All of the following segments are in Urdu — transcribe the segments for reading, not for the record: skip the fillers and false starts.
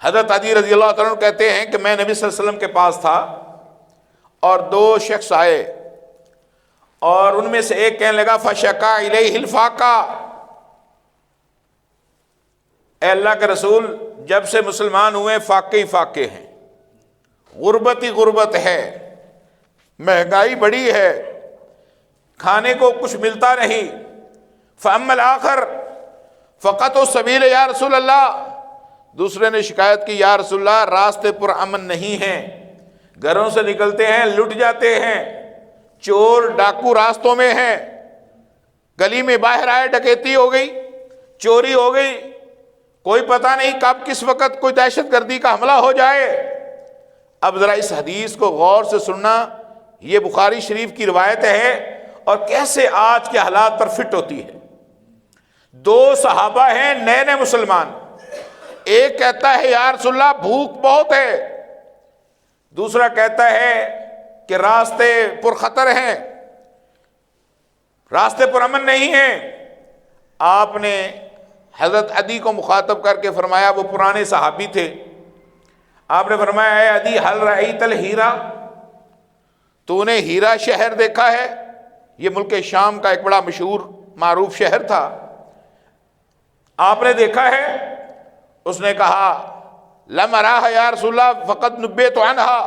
حضرت علی رضی اللہ تعالیٰ عنہ کہتے ہیں کہ میں نبی صلی اللہ علیہ وسلم کے پاس تھا اور دو شخص آئے اور ان میں سے ایک کہنے لگا فشکا الیہ الفاقہ، اے اللہ کے رسول جب سے مسلمان ہوئے فاقے ہی فاقے ہیں، غربت ہی غربت ہے، مہنگائی بڑی ہے، کھانے کو کچھ ملتا نہیں۔ فاما الآخر فقط السبیل یا رسول اللہ، دوسرے نے شکایت کی یا رسول اللہ راستے پر امن نہیں ہیں، گھروں سے نکلتے ہیں لٹ جاتے ہیں، چور ڈاکو راستوں میں ہیں، گلی میں باہر آئے ڈکیتی ہو گئی، چوری ہو گئی، کوئی پتہ نہیں کب کس وقت کوئی دہشت گردی کا حملہ ہو جائے۔ اب ذرا اس حدیث کو غور سے سننا، یہ بخاری شریف کی روایت ہے اور کیسے آج کے حالات پر فٹ ہوتی ہے۔ دو صحابہ ہیں نئے نئے مسلمان، ایک کہتا ہے یا رسول اللہ بھوک بہت ہے، دوسرا کہتا ہے کہ راستے پر خطر ہیں، راستے پر امن نہیں ہے۔ آپ نے حضرت عدی کو مخاطب کر کے فرمایا، وہ پرانے صحابی تھے، آپ نے فرمایا اے عدی حل رأیت الہیرا، تو نے ہیرا شہر دیکھا ہے؟ یہ ملک شام کا ایک بڑا مشہور معروف شہر تھا، آپ نے دیکھا ہے؟ اس نے کہا لم اراہ یا رسول اللہ فقط نبیت عنہا،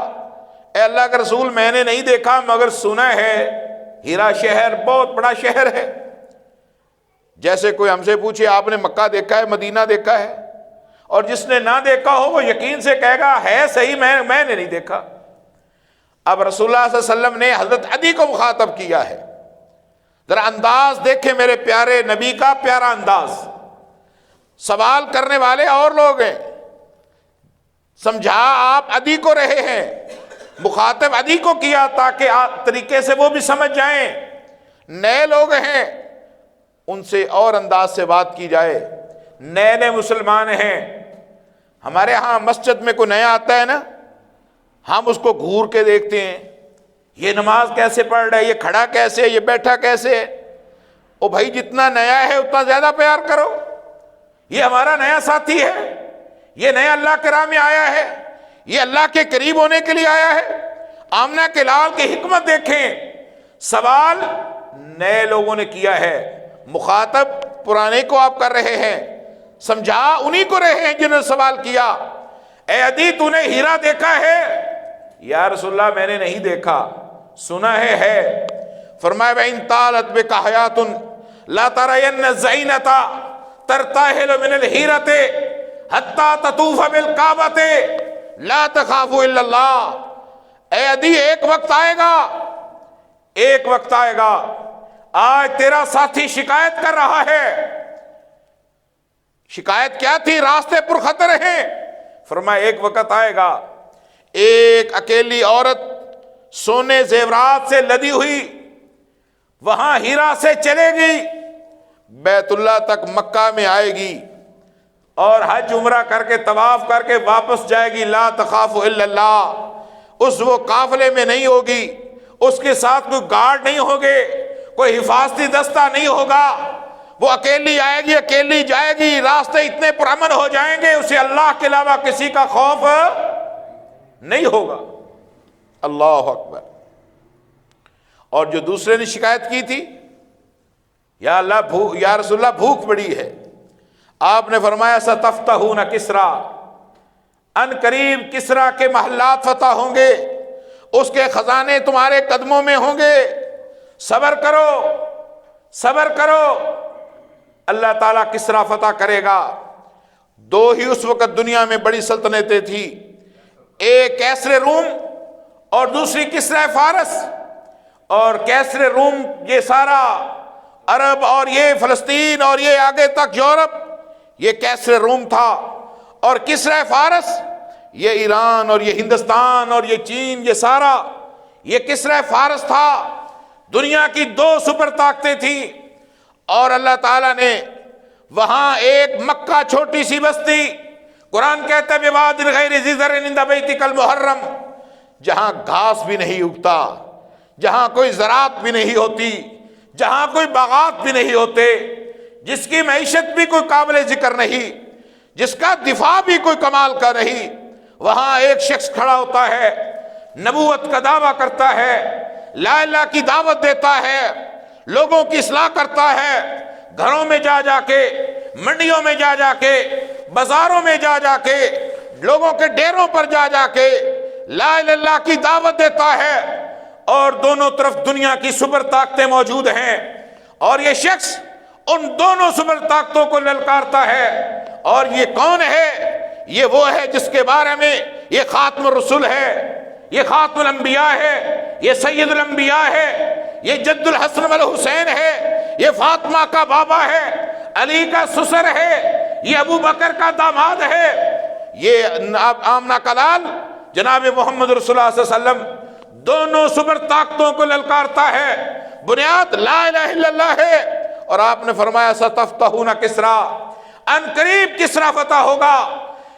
اے اللہ کے رسول میں نے نہیں دیکھا مگر سنا ہے ہیرا شہر بہت بڑا شہر ہے۔ جیسے کوئی ہم سے پوچھے آپ نے مکہ دیکھا ہے، مدینہ دیکھا ہے، اور جس نے نہ دیکھا ہو وہ یقین سے کہے گا ہے صحیح میں نے نہیں دیکھا۔ اب رسول اللہ صلی اللہ علیہ وسلم نے حضرت عدی کو مخاطب کیا ہے، ذرا انداز دیکھیں میرے پیارے نبی کا، پیارا انداز۔ سوال کرنے والے اور لوگ ہیں، سمجھا آپ عدی کو رہے ہیں، مخاطب عدی کو کیا تاکہ طریقے سے وہ بھی سمجھ جائیں، نئے لوگ ہیں ان سے اور انداز سے بات کی جائے، نئے نئے مسلمان ہیں۔ ہمارے ہاں مسجد میں کوئی نیا آتا ہے نا، ہم اس کو گھور کے دیکھتے ہیں، یہ نماز کیسے پڑھ رہا ہے، یہ کھڑا کیسے ہے، یہ بیٹھا کیسے ہے۔ او بھائی جتنا نیا ہے اتنا زیادہ پیار کرو، یہ ہمارا نیا ساتھی ہے، یہ نیا اللہ کے راہ میں آیا ہے، یہ اللہ کے قریب ہونے کے لیے آیا ہے۔ آمنہ کے لال کی حکمت دیکھیں، سوال نئے لوگوں نے کیا ہے، مخاطب پرانے کو آپ کر رہے ہیں، سمجھا انہی کو رہے ہیں جنہوں نے سوال کیا۔ اے عدی تو نے ہیرا دیکھا ہے؟ یا رسول اللہ میں نے نہیں دیکھا، سنا ہے۔ فرمایا وَإِن طَالَتْ بِكَ حَيَاةٌ لَا تَرَيَنَّ الزَّيْنَةَ ترتاحل من الحیرت حتی تطوف بالکعبۃ لا تخاف الا اللہ۔ اے عدی ایک وقت آئے گا، ایک وقت آئے گا، آج تیرا ساتھی شکایت کر رہا ہے۔ شکایت کیا تھی؟ راستے پر خطر ہیں۔ فرمایا ایک وقت آئے گا، ایک اکیلی عورت سونے زیورات سے لدی ہوئی وہاں ہیرا سے چلے گی، بیت اللہ تک مکہ میں آئے گی اور حج عمرہ کر کے طواف کر کے واپس جائے گی، لا تخاف الا اللہ۔ اس وہ قافلے میں نہیں ہوگی، اس کے ساتھ کوئی گارڈ نہیں ہوگے، کوئی حفاظتی دستہ نہیں ہوگا، وہ اکیلی آئے گی، اکیلی جائے گی، راستے اتنے پرامن ہو جائیں گے اسے اللہ کے علاوہ کسی کا خوف نہیں ہوگا۔ اللہ اکبر۔ اور جو دوسرے نے شکایت کی تھی یا اللہ یا رسول اللہ بھوک بڑی ہے، آپ نے فرمایا ستفتحون کسرا، ان قریب کسرا کے محلات فتح ہوں گے، اس کے خزانے تمہارے قدموں میں ہوں گے، صبر کرو صبر کرو، اللہ تعالیٰ کسرا فتح کرے گا۔ دو ہی اس وقت دنیا میں بڑی سلطنتیں تھی، ایک کیسر روم اور دوسری کسرا فارس۔ اور کیسر روم یہ سارا عرب اور یہ فلسطین اور یہ آگے تک یورپ، یہ کیسر روم تھا، اور کسرا فارس یہ ایران اور یہ ہندوستان اور یہ چین، یہ سارا یہ کسرا فارس تھا۔ دنیا کی دو سپر طاقتیں تھیں، اور اللہ تعالیٰ نے وہاں ایک مکہ چھوٹی سی بستی، قرآن کہتا ہے بواد غیر ذی زرع عند بیتک المحرم، جہاں گھاس بھی نہیں اگتا، جہاں کوئی زراعت بھی نہیں ہوتی، جہاں کوئی باغات بھی نہیں ہوتے، جس کی معیشت بھی کوئی قابل ذکر نہیں، جس کا دفاع بھی کوئی کمال کا نہیں، وہاں ایک شخص کھڑا ہوتا ہے، نبوت کا دعویٰ کرتا ہے، لا الہ کی دعوت دیتا ہے، لوگوں کی اصلاح کرتا ہے، گھروں میں جا جا کے، منڈیوں میں جا جا کے، بازاروں میں جا جا کے، لوگوں کے ڈیروں پر جا جا کے لا الہ الا اللہ کی دعوت دیتا ہے، اور دونوں طرف دنیا کی سپر طاقتیں موجود ہیں، اور یہ شخص ان دونوں سپر طاقتوں کو للکارتا ہے۔ اور یہ کون ہے؟ یہ وہ ہے جس کے بارے میں یہ خاتم الرسول ہے، یہ خاتم الانبیاء ہے، یہ سید الانبیاء ہے، یہ جد الحسن والحسین ہے، یہ فاطمہ کا بابا ہے، علی کا سسر ہے، یہ ابو بکر کا داماد ہے، یہ آمنہ کا لال جناب محمد رسول اللہ صلی اللہ علیہ وسلم دونوں سپر طاقتوں کو للکارتا ہے۔ بنیاد لا الہ الا اللہ ہے، اور آپ نے فرمایا ستفتحون کسریٰ، ان قریب کسریٰ فتح ہوگا،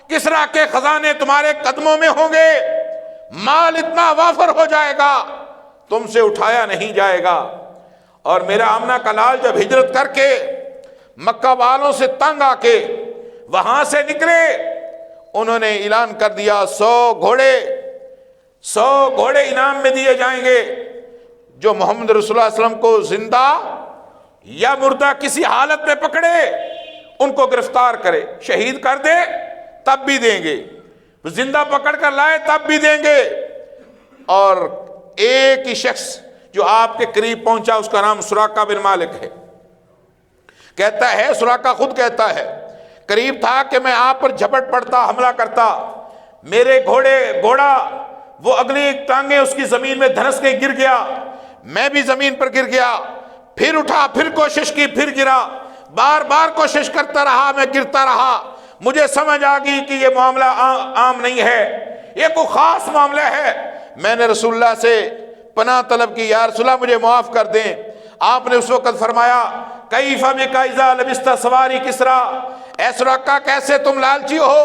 کسریٰ کے خزانے تمہارے قدموں میں ہوں گے، مال اتنا وافر ہو جائے گا تم سے اٹھایا نہیں جائے گا۔ اور میرا آمنہ کا لال جب ہجرت کر کے مکہ والوں سے تنگ آ کے وہاں سے نکلے، انہوں نے اعلان کر دیا 100 گھوڑے انعام میں دیے جائیں گے، جو محمد رسول اللہ علیہ وسلم کو زندہ یا مردہ کسی حالت میں پکڑے، ان کو گرفتار کرے، شہید کر دے تب بھی دیں گے، زندہ پکڑ کر لائے تب بھی دیں گے۔ اور ایک ہی شخص جو آپ کے قریب پہنچا، اس کا نام سراقہ بن مالک ہے، کہتا ہے، سراقہ خود کہتا ہے، قریب تھا کہ میں آپ پر جھپٹ پڑتا، حملہ کرتا، میرے گھوڑا وہ اگلی ٹانگیں اس کی زمین میں دھنس کے گر گیا، میں بھی زمین پر گر گیا، پھر اٹھا، پھر کوشش کی، پھر گرا، بار بار کوشش کرتا رہا، میں گرتا رہا، مجھے سمجھ آ گئی کہ یہ معاملہ عام نہیں ہے، یہ کوئی خاص معاملہ ہے، میں نے رسول اللہ سے پناہ طلب کی، یا رسول اللہ مجھے معاف کر دیں۔ آپ نے اس وقت فرمایا کیف بک اذا لبست سواری کسریٰ، اے سراقہ کیسے تم لالچی ہو،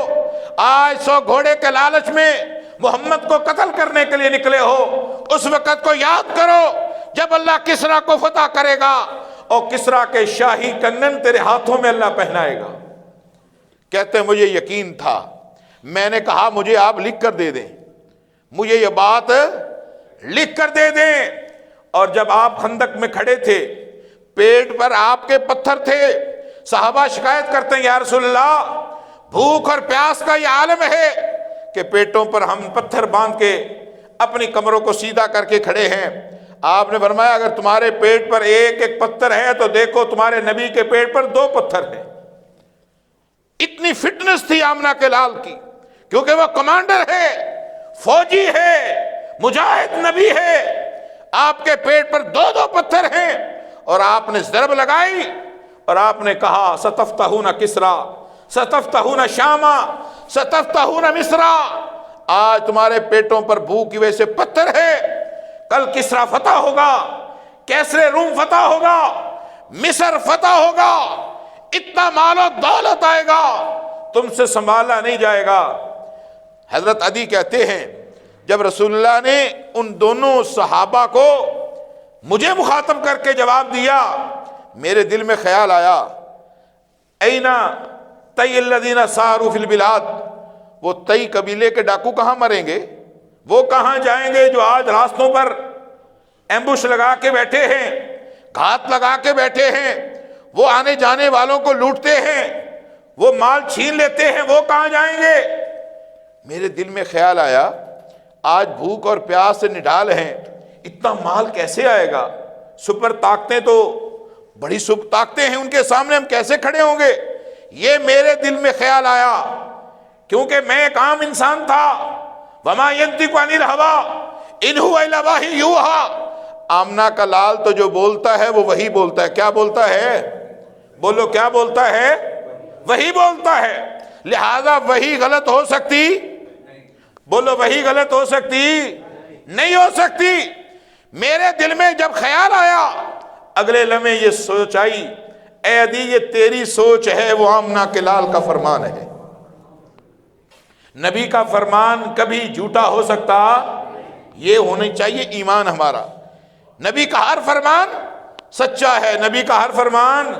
آج 100 گھوڑے کے لالچ میں محمد کو قتل کرنے کے لیے نکلے ہو، اس وقت کو یاد کرو جب اللہ کسریٰ کو فتح کرے گا اور کسریٰ کے شاہی کنگن تیرے ہاتھوں میں اللہ پہنائے گا۔ کہتے ہیں مجھے یقین تھا، میں نے کہا مجھے آپ لکھ کر دے دیں، مجھے یہ بات لکھ کر دے دیں۔ اور جب آپ خندق میں کھڑے تھے، پیٹ پر آپ کے پتھر تھے، صحابہ شکایت کرتے ہیں یا رسول اللہ بھوک اور پیاس کا یہ عالم ہے کہ پیٹوں پر ہم پتھر باندھ کے اپنی کمروں کو سیدھا کر کے کھڑے ہیں۔ آپ نے فرمایا اگر تمہارے پیٹ پر ایک ایک پتھر ہے تو دیکھو تمہارے نبی کے پیٹ پر 2 پتھر ہیں۔ اتنی فٹنس تھی آمنہ کے لال کی، کیونکہ وہ کمانڈر ہے، فوجی ہے، مجاہد نبی ہے، آپ کے پیٹ پر 2 پتھر ہیں، اور آپ نے ضرب لگائی اور آپ نے کہا ستفتحون کسریٰ، ستفتحون شاما، ستفتحون مصرا، آج تمہارے پیٹوں پر بھوک کی وجہ سے پتھر ہے، کل کسریٰ فتح ہوگا، کیسر روم فتح ہوگا، مصر فتح ہوگا، اتنا مال و دولت آئے گا تم سے سنبھالا نہیں جائے گا۔ حضرت عدی کہتے ہیں جب رسول اللہ نے ان دونوں صحابہ کو مجھے مخاطب کر کے جواب دیا، میرے دل میں خیال آیا اینا طی الذین ساروا فی البلاد، وہ طی قبیلے کے ڈاکو کہاں مریں گے، وہ کہاں جائیں گے جو آج راستوں پر ایمبوش لگا کے بیٹھے ہیں، گھات لگا کے بیٹھے ہیں، وہ آنے جانے والوں کو لوٹتے ہیں، وہ مال چھین لیتے ہیں، وہ کہاں جائیں گے۔ میرے دل میں خیال آیا آج بھوک اور پیاس سے نڈال ہیں، اتنا مال کیسے آئے گا، سپر طاقتیں تو بڑی سپر طاقتیں ہیں، ان کے سامنے ہم کیسے کھڑے ہوں گے۔ یہ میرے دل میں خیال آیا، کیونکہ میں ایک عام انسان تھا، وما ينطق عن الهوى ان هو الا وحی یوحی، آمنہ کا لال تو جو بولتا ہے وہ وہی بولتا ہے۔ کیا بولتا ہے؟ بولو کیا بولتا ہے؟ وہی بولتا ہے، لہذا وہی غلط ہو سکتی؟ بولو وہی غلط ہو سکتی؟ نہیں ہو سکتی۔ میرے دل میں جب خیال آیا، اگلے لمحے یہ سوچ آئی، اے عدی یہ تیری سوچ ہے، وہ آمنہ کے لال کا فرمان ہے۔ نبی کا فرمان کبھی جھوٹا ہو سکتا؟ یہ ہونی چاہیے ایمان ہمارا، نبی کا ہر فرمان سچا ہے، نبی کا ہر فرمان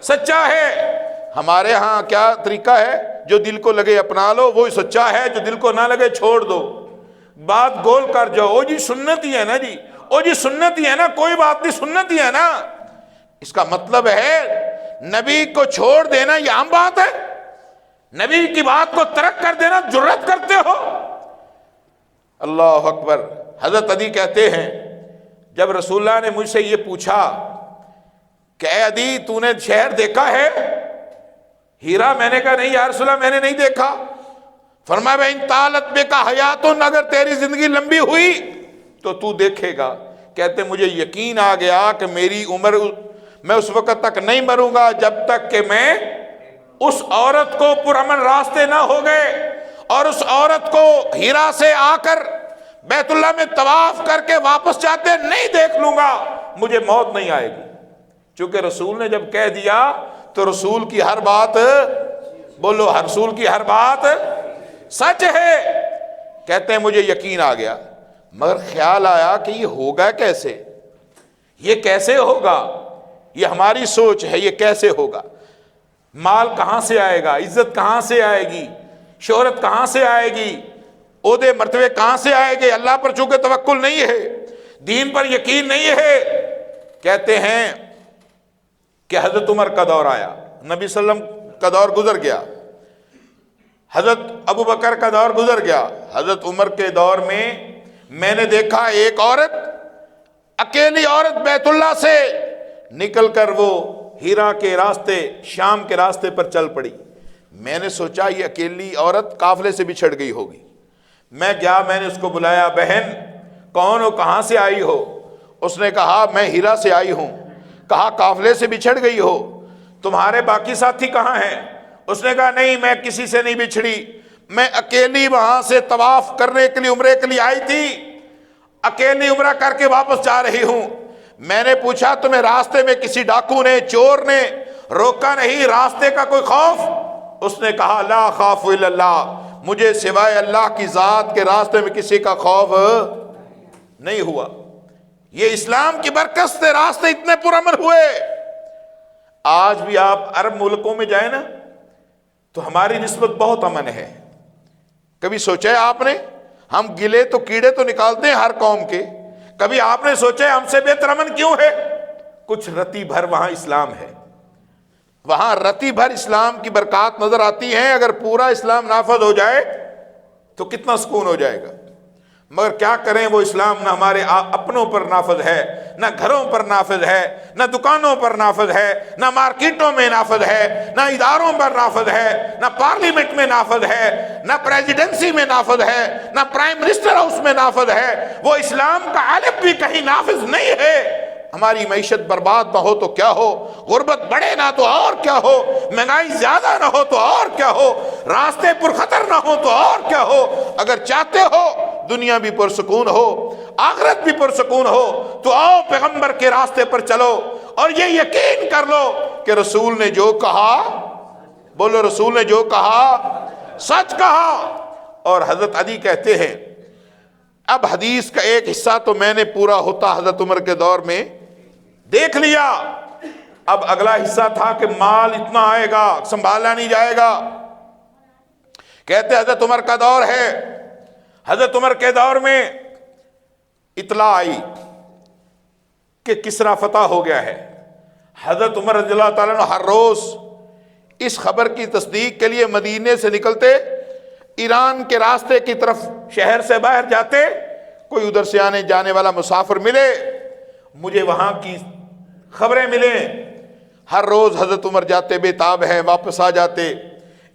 سچا ہے۔ ہمارے ہاں کیا طریقہ ہے؟ جو دل کو لگے اپنا لو، وہی سچا ہے، جو دل کو نہ لگے چھوڑ دو، بات گول کر جاؤ، او جی سنت ہی ہے نا جی، او جی سنت ہی ہے نا، کوئی بات نہیں، سنت ہی ہے نا۔ اس کا مطلب ہے نبی کو چھوڑ دینا یہ عام بات ہے؟ نبی کی بات کو ترک کر دینا جرأت کرتے ہو؟ اللہ اکبر۔ حضرت عدی کہتے ہیں جب رسول اللہ نے مجھ سے یہ پوچھا کہ اے عدی تو نے شہر دیکھا ہے ہیرا؟ میں نے کہا نہیں یا رسول اللہ میں نے نہیں دیکھا۔ فرمایا بَإِن طالت بِكَ حَيَاتٌ، اگر تیری زندگی لمبی ہوئی تو تو دیکھے گا۔ کہتے مجھے یقین آ گیا کہ میری عمر میں اس وقت تک نہیں مروں گا جب تک کہ میں اس عورت کو پرامن راستے نہ ہو گئے اور اس عورت کو ہیرا سے آ کر بیت اللہ میں طواف کر کے واپس جاتے نہیں دیکھ لوں گا، مجھے موت نہیں آئے گی۔ چونکہ رسول نے جب کہہ دیا تو رسول کی ہر بات، بولو رسول کی ہر بات سچ ہے۔ کہتے ہیں مجھے یقین آ گیا، مگر خیال آیا کہ یہ ہوگا کیسے، یہ کیسے ہوگا؟ یہ ہماری سوچ ہے، یہ کیسے ہوگا؟ مال کہاں سے آئے گا؟ عزت کہاں سے آئے گی؟ شہرت کہاں سے آئے گی؟ عہدے مرتبے کہاں سے آئے گے؟ اللہ پر چونکہ توکل نہیں ہے، دین پر یقین نہیں ہے۔ کہتے ہیں کہ حضرت عمر کا دور آیا، نبی صلی اللہ علیہ وسلم کا دور گزر گیا، حضرت ابو بکر کا دور گزر گیا، حضرت عمر کے دور میں نے دیکھا ایک عورت، اکیلی عورت بیت اللہ سے نکل کر وہ ہیرا کے راستے، شام کے راستے پر چل پڑی۔ میں نے سوچا یہ اکیلی عورت قافلے سے بچھڑ گئی ہوگی۔ میں گیا، میں نے اس کو بلایا، بہن کون ہو، کہاں سے آئی ہو؟ اس نے کہا میں ہیرا سے آئی ہوں۔ کہا قافلے سے بچھڑ گئی ہو، تمہارے باقی ساتھی کہاں ہیں؟ اس نے کہا نہیں میں کسی سے نہیں بچھڑی، میں اکیلی وہاں سے طواف کرنے کے لیے، عمرے کے لیے آئی تھی، اکیلی عمرہ کر کے واپس جا رہی ہوں۔ میں نے پوچھا تمہیں راستے میں کسی ڈاکو نے، چور نے روکا نہیں، راستے کا کوئی خوف؟ اس نے کہا لا خاف الا اللہ، مجھے سوائے اللہ کی ذات کے راستے میں کسی کا خوف نہیں ہوا۔ یہ اسلام کی برکت سے راستے اتنے پرامن ہوئے۔ آج بھی آپ عرب ملکوں میں جائیں نا تو ہماری نسبت بہت امن ہے۔ کبھی سوچا ہے آپ نے؟ ہم گلے تو کیڑے تو نکالتے ہیں ہر قوم کے، کبھی آپ نے سوچا ہے ہم سے بہتر امن کیوں ہے؟ کچھ رتی بھر وہاں اسلام ہے، وہاں رتی بھر اسلام کی برکات نظر آتی ہیں۔ اگر پورا اسلام نافذ ہو جائے تو کتنا سکون ہو جائے گا، مگر کیا کریں وہ اسلام نہ ہمارے اپنوں پر نافذ ہے، نہ گھروں پر نافذ ہے، نہ دکانوں پر نافذ ہے، نہ مارکیٹوں میں نافذ ہے، نہ اداروں پر نافذ ہے، نہ پارلیمنٹ میں نافذ ہے، نہ پریزیڈنسی میں نافذ ہے، نہ پرائم منسٹر ہاؤس میں نافذ ہے۔ وہ اسلام کا علم بھی کہیں نافذ نہیں ہے۔ ہماری معیشت برباد نہ ہو تو کیا ہو، غربت بڑھے نہ تو اور کیا ہو، مہنگائی زیادہ نہ ہو تو اور کیا ہو، راستے پر خطر نہ ہو تو اور کیا ہو۔ اگر چاہتے ہو دنیا بھی پرسکون ہو، آخرت بھی پرسکون ہو، تو آؤ پیغمبر کے راستے پر چلو اور یہ یقین کر لو کہ رسول نے جو کہا، بولو رسول نے جو کہا سچ کہا۔ اور حضرت علی کہتے ہیں اب حدیث کا ایک حصہ تو میں نے پورا ہوتا حضرت عمر کے دور میں دیکھ لیا، اب اگلا حصہ تھا کہ مال اتنا آئے گا سنبھالا نہیں جائے گا۔ کہتے حضرت عمر کا دور ہے، حضرت عمر کے دور میں اطلاع آئی کہ کسرا فتح ہو گیا ہے۔ حضرت عمر رضی اللہ تعالیٰ عنہ ہر روز اس خبر کی تصدیق کے لیے مدینے سے نکلتے، ایران کے راستے کی طرف شہر سے باہر جاتے، کوئی ادھر سے آنے جانے والا مسافر ملے، مجھے وہاں کی خبریں ملیں۔ ہر روز حضرت عمر جاتے بے تاب ہیں، واپس آ جاتے۔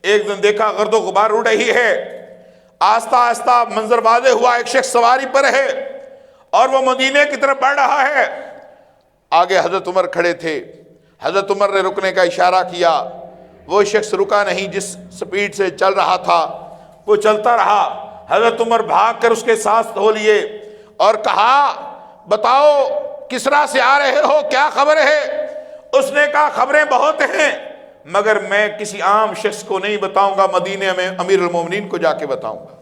ایک دن دیکھا گرد و غبار اڑ رہی ہے، آہستہ آہستہ منظر واضح ہوا، ایک شخص سواری پر ہے اور وہ مدینے کی طرف بڑھ رہا ہے۔ آگے حضرت عمر کھڑے تھے، حضرت عمر نے رکنے کا اشارہ کیا، وہ شخص رکا نہیں، جس سپیڈ سے چل رہا تھا وہ چلتا رہا۔ حضرت عمر بھاگ کر اس کے ساتھ ہو لیے اور کہا بتاؤ کسرا سے آ رہے ہو، کیا خبر ہے؟ اس نے کہا خبریں بہت ہیں مگر میں کسی عام شخص کو نہیں بتاؤں گا، مدینے میں امیر المومنین کو جا کے بتاؤں گا۔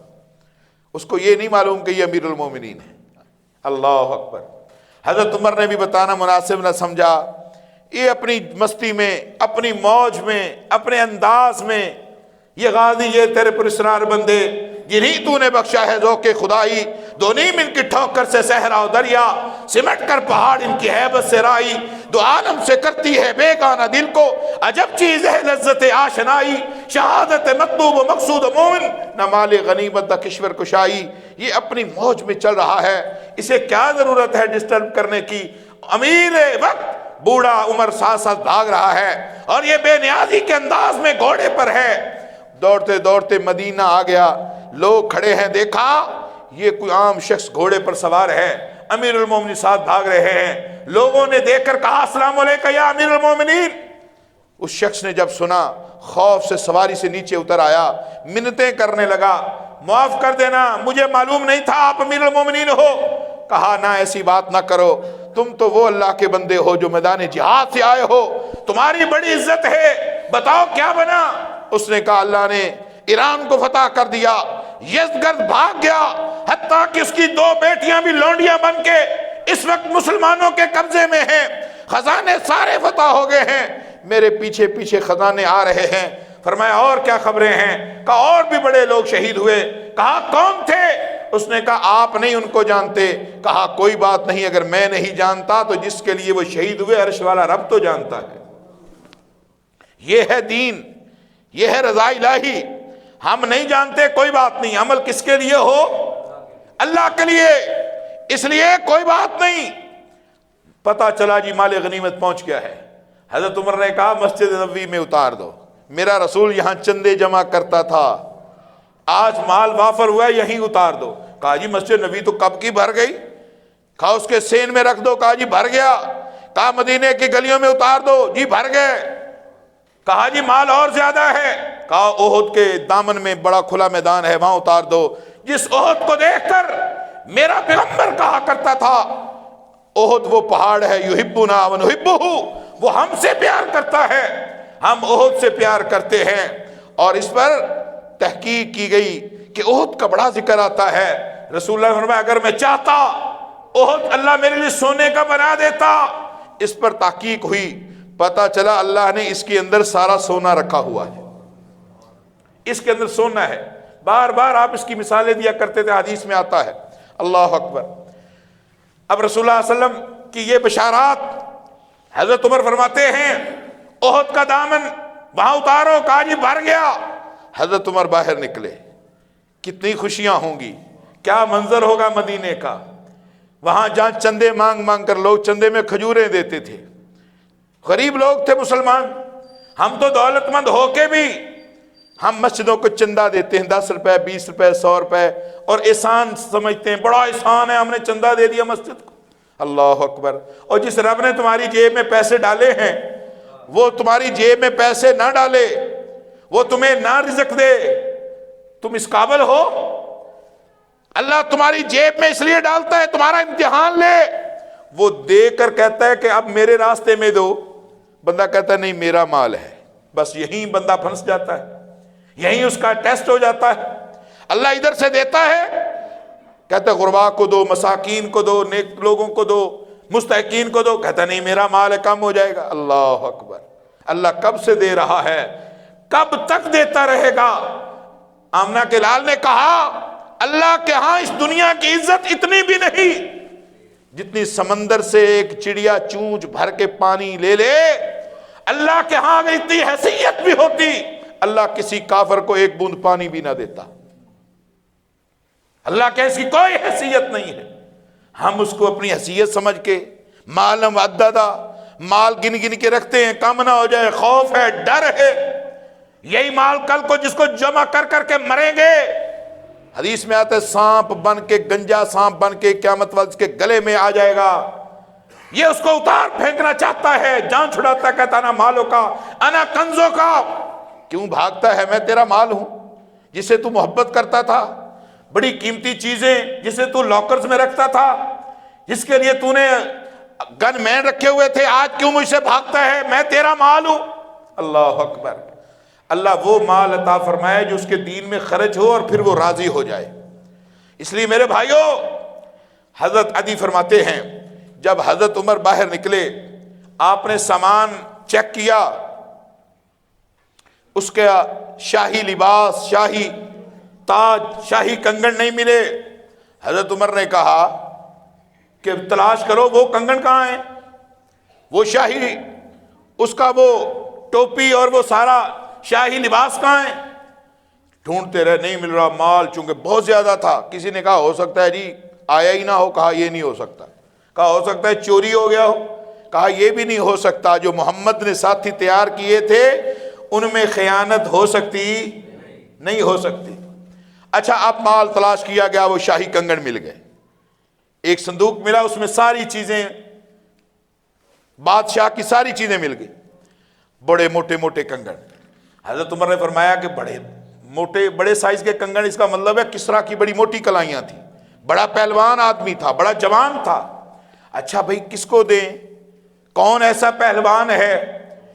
اس کو یہ نہیں معلوم کہ یہ امیر المومنین ہے۔ اللہ اکبر۔ حضرت عمر نے بھی بتانا مناسب نہ سمجھا، یہ اپنی مستی میں، اپنی موج میں، اپنے انداز میں، یہ غازی یہ تیرے پر اسرار بندے جنہیں تو نے بخشا ہے ذوق خدائی، دو نیم ان کی ٹھوکر سے صحرا و دریا، سمٹ کر پہاڑ ان کی ہیبت سے رائی، دو عالم سے کرتی ہے بیگانہ دل کو عجب چیز ہے لذت آشنائی، شہادت مطلوب و مقصود مومن نہ مال غنیمت نہ کشور کشائی۔ یہ اپنی موج میں چل رہا ہے، اسے کیا ضرورت ہے ڈسٹرب کرنے کی؟ امیر وقت بوڑھا عمر ساتھ ساتھ بھاگ رہا ہے اور یہ بے نیازی کے انداز میں گھوڑے پر ہے۔ دوڑتے دوڑتے مدینہ آ گیا، لوگ کھڑے ہیں، دیکھا یہ کوئی عام شخص گھوڑے پر سوار ہے، امیر المومنین ساتھ بھاگ رہے ہیں۔ لوگوں نے دیکھ کر کہا السلام علیکم یا امیر المومنین۔ اس شخص نے جب سنا خوف سے سواری سے نیچے اتر آیا، منتیں کرنے لگا، معاف کر دینا، مجھے معلوم نہیں تھا آپ امیر المومنین ہو۔ کہا نہ ایسی بات نہ کرو، تم تو وہ اللہ کے بندے ہو جو میدان جہاد سے آئے ہو، تمہاری بڑی عزت ہے، بتاؤ کیا بنا؟ اس نے کہا اللہ نے ایران کو فتح کر دیا، یزدگرد بھاگ گیا، حتیٰ کہ اس کی 2 بیٹیاں بھی لونڈیاں بن کے اس وقت مسلمانوں کے قبضے میں ہیں، خزانے سارے فتح ہو گئے ہیں، میرے پیچھے پیچھے خزانے آ رہے ہیں۔ فرمایا اور کیا خبریں ہیں؟ کہا اور بھی بڑے لوگ شہید ہوئے۔ کہا کون تھے؟ اس نے کہا آپ نہیں ان کو جانتے۔ کہا کوئی بات نہیں، اگر میں نہیں جانتا تو جس کے لیے وہ شہید ہوئے عرش والا رب تو جانتا ہے۔ یہ ہے دین، یہ ہے رضا الہی۔ ہم نہیں جانتے کوئی بات نہیں، عمل کس کے لیے ہو؟ اللہ کے لیے، اس لیے کوئی بات نہیں۔ پتہ چلا جی مال غنیمت پہنچ گیا ہے۔ حضرت عمر نے کہا مسجد نبوی میں اتار دو، میرا رسول یہاں چندے جمع کرتا تھا، آج مال وافر ہوا ہے یہیں اتار دو۔ کہا جی مسجد نبی تو کب کی بھر گئی۔ کہا اس کے سین میں رکھ دو۔ کہا جی بھر گیا۔ کہا مدینے کی گلیوں میں اتار دو۔ جی بھر گئے۔ کہا جی مال اور زیادہ ہے۔ کہا احد کے دامن میں بڑا کھلا میدان ہے وہاں اتار دو۔ جس احد کو دیکھ کر میرا پیغمبر کہا کرتا تھا احد وہ پہاڑ ہے، یحبنا ونحبہ، وہ ہم سے پیار کرتا ہے، ہم احد سے پیار کرتے ہیں۔ اور اس پر تحقیق کی گئی کہ احد کا بڑا ذکر آتا ہے۔ رسول اللہ نے فرمایا اگر میں چاہتا احد اللہ میرے لیے سونے کا بنا دیتا۔ اس پر تحقیق ہوئی، پتہ چلا اللہ نے اس کے اندر سارا سونا رکھا ہوا ہے، اس کے اندر سونا ہے۔ بار بار آپ اس کی مثالیں دیا کرتے تھے، حدیث میں آتا ہے۔ اللہ اکبر۔ اب رسول اللہ صلی اللہ علیہ وسلم کی یہ بشارات، حضرت عمر فرماتے ہیں احد کا دامن وہاں اتارو۔ کہا جی بھر گیا۔ حضرت عمر باہر نکلے، کتنی خوشیاں ہوں گی، کیا منظر ہوگا مدینے کا۔ وہاں جہاں چندے مانگ مانگ کر لوگ چندے میں کھجوریں دیتے تھے، غریب لوگ تھے مسلمان، ہم تو دولت مند ہو کے بھی ہم مسجدوں کو چندہ دیتے ہیں، 10 روپے 20 روپے 100 روپے، اور احسان سمجھتے ہیں، بڑا احسان ہے ہم نے چندہ دے دیا مسجد کو۔ اللہ اکبر۔ اور جس رب نے تمہاری جیب میں پیسے ڈالے ہیں وہ تمہاری جیب میں پیسے نہ ڈالے، وہ تمہیں نہ رزق دے، تم اس قابل ہو؟ اللہ تمہاری جیب میں اس لیے ڈالتا ہے تمہارا امتحان لے۔ وہ دے کر کہتا ہے کہ اب میرے راستے میں دو، بندہ کہتا ہے نہیں میرا مال ہے، بس یہیں بندہ پھنس جاتا ہے، یہیں اس کا ٹیسٹ ہو جاتا ہے۔ اللہ ادھر سے دیتا ہے، کہتا ہے غربا کو دو، مساکین کو دو، نیک لوگوں کو دو، مستحقین کو دو، کہتا نہیں میرا مال ہے کم ہو جائے گا۔ اللہ اکبر۔ اللہ کب سے دے رہا ہے، کب تک دیتا رہے گا؟ آمنہ کے لال نے کہا اللہ کے ہاں اس دنیا کی عزت اتنی بھی نہیں جتنی سمندر سے ایک چڑیا چونچ بھر کے پانی لے لے۔ اللہ کے ہاں اگر اتنی حیثیت بھی ہوتی، اللہ کسی کافر کو ایک بوند پانی بھی نہ دیتا۔ اللہ کے اس کی کوئی حیثیت نہیں ہے، ہم اس کو اپنی حیثیت سمجھ کے مال معددہ، مال گن گن کے رکھتے ہیں کم نہ ہو جائے، خوف ہے، ڈر ہے۔ یہی مال کل کو جس کو جمع کر کر کے مریں گے، حدیث میں آتا ہے سانپ بن کے، گنجا سانپ بن کے قیامت والے کے گلے میں آ جائے گا، یہ اس کو اتار پھینکنا چاہتا ہے، جان چھڑاتا ہے، کہتا نا مالوں کا انا کنزوں کا۔ کیوں بھاگتا ہے؟ میں تیرا مال ہوں، جسے تو محبت کرتا تھا، بڑی قیمتی چیزیں جسے تو لاکرز میں رکھتا تھا، جس کے لیے تو نے گن مین رکھے ہوئے تھے، آج کیوں مجھ سے بھاگتا ہے؟ میں تیرا مال ہوں۔ اللہ اکبر۔ اللہ وہ مال عطا فرمائے جو اس کے دین میں خرچ ہو اور پھر وہ راضی ہو جائے۔ اس لیے میرے بھائیوں، حضرت عدی فرماتے ہیں جب حضرت عمر باہر نکلے، آپ نے سامان چیک کیا، اس کا شاہی لباس، شاہی تاج، شاہی کنگن نہیں ملے۔ حضرت عمر نے کہا کہ تلاش کرو وہ کنگن کہاں ہیں، وہ شاہی، اس کا وہ ٹوپی اور وہ سارا شاہی لباس کہاں ہے؟ ڈھونڈتے رہے، نہیں مل رہا۔ مال چونکہ بہت زیادہ تھا، کسی نے کہا ہو سکتا ہے جی آیا ہی نہ ہو، کہا یہ نہیں ہو سکتا، کہا ہو سکتا ہے چوری ہو گیا ہو، کہا یہ بھی نہیں ہو سکتا، جو محمد نے ساتھی تیار کیے تھے ان میں خیانت ہو سکتی نہیں ہو سکتی۔ اچھا، اب مال تلاش کیا گیا، وہ شاہی کنگن مل گئے، ایک صندوق ملا، اس میں ساری چیزیں، بادشاہ کی ساری چیزیں مل گئی، بڑے موٹے موٹے کنگن۔ حضرت عمر نے فرمایا کہ بڑے موٹے بڑے سائز کے کنگن، اس کا مطلب ہے کسریٰ کی بڑی موٹی کلائیاں تھیں، بڑا پہلوان آدمی تھا، بڑا جوان تھا۔ اچھا بھئی کس کو دیں؟ کون ایسا پہلوان ہے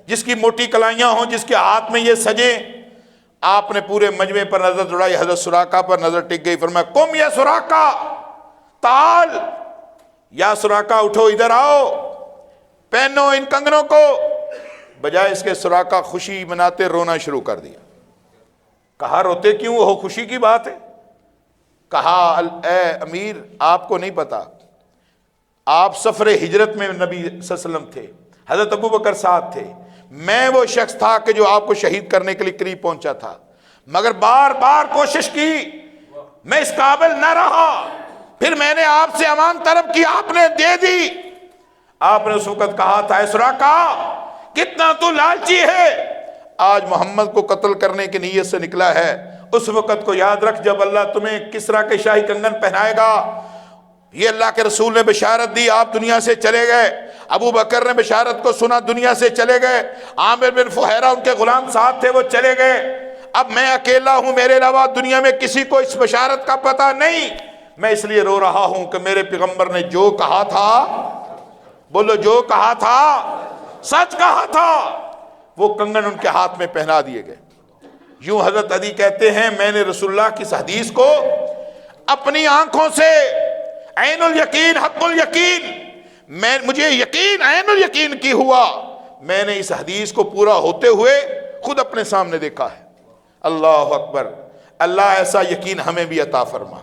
جس کی موٹی کلائیاں ہوں، جس کے ہاتھ میں یہ سجے؟ آپ نے پورے مجمع پر نظر دوڑائی، حضرت سراقہ پر نظر ٹک گئی، فرمایا قم یا سراقہ تعال، یا سراقہ اٹھو ادھر آؤ، پہنو ان کنگنوں کو۔ بجائے اس کے سراقہ خوشی مناتے رونا شروع کر دیا۔ کہا روتے کیوں ہو، خوشی کی بات ہے؟ کہا اے امیر، آپ کو نہیں پتا، آپ سفر ہجرت میں نبی صلی اللہ علیہ وسلم تھے، حضرت ابو بکر ساتھ تھے، میں وہ شخص تھا کہ جو آپ کو شہید کرنے کے لیے قریب پہنچا تھا، مگر بار بار کوشش کی، میں اس قابل نہ رہا، پھر میں نے آپ سے امان طلب کی، آپ نے دے دی۔ آپ نے اس وقت کہا تھا اے سراقہ کتنا تو لالچی ہے، آج محمد کو قتل کرنے کی نیت سے نکلا ہے، اس وقت کو یاد رکھ جب اللہ تمہیں کسریٰ کے شاہی کنگن پہنائے گا۔ یہ اللہ کے رسول نے بشارت دی، آپ دنیا سے چلے گئے، ابو بکر نے بشارت کو سنا، دنیا سے چلے گئے، عامر بن فہیرہ ان کے غلام ساتھ تھے، وہ چلے گئے، اب میں اکیلا ہوں، میرے علاوہ دنیا میں کسی کو اس بشارت کا پتہ نہیں۔ میں اس لیے رو رہا ہوں کہ میرے پیغمبر نے جو کہا تھا، بولو جو کہا تھا، سچ کہا تھا۔ وہ کنگن ان کے ہاتھ میں پہنا دیے گئے۔ یوں حضرت علی کہتے ہیں میں نے رسول اللہ کی اس حدیث کو اپنی آنکھوں سے عین الیقین حق الیقین، مجھے یقین عین الیقین کی ہوا، میں نے اس حدیث کو پورا ہوتے ہوئے خود اپنے سامنے دیکھا ہے۔ اللہ اکبر، اللہ ایسا یقین ہمیں بھی عطا فرما۔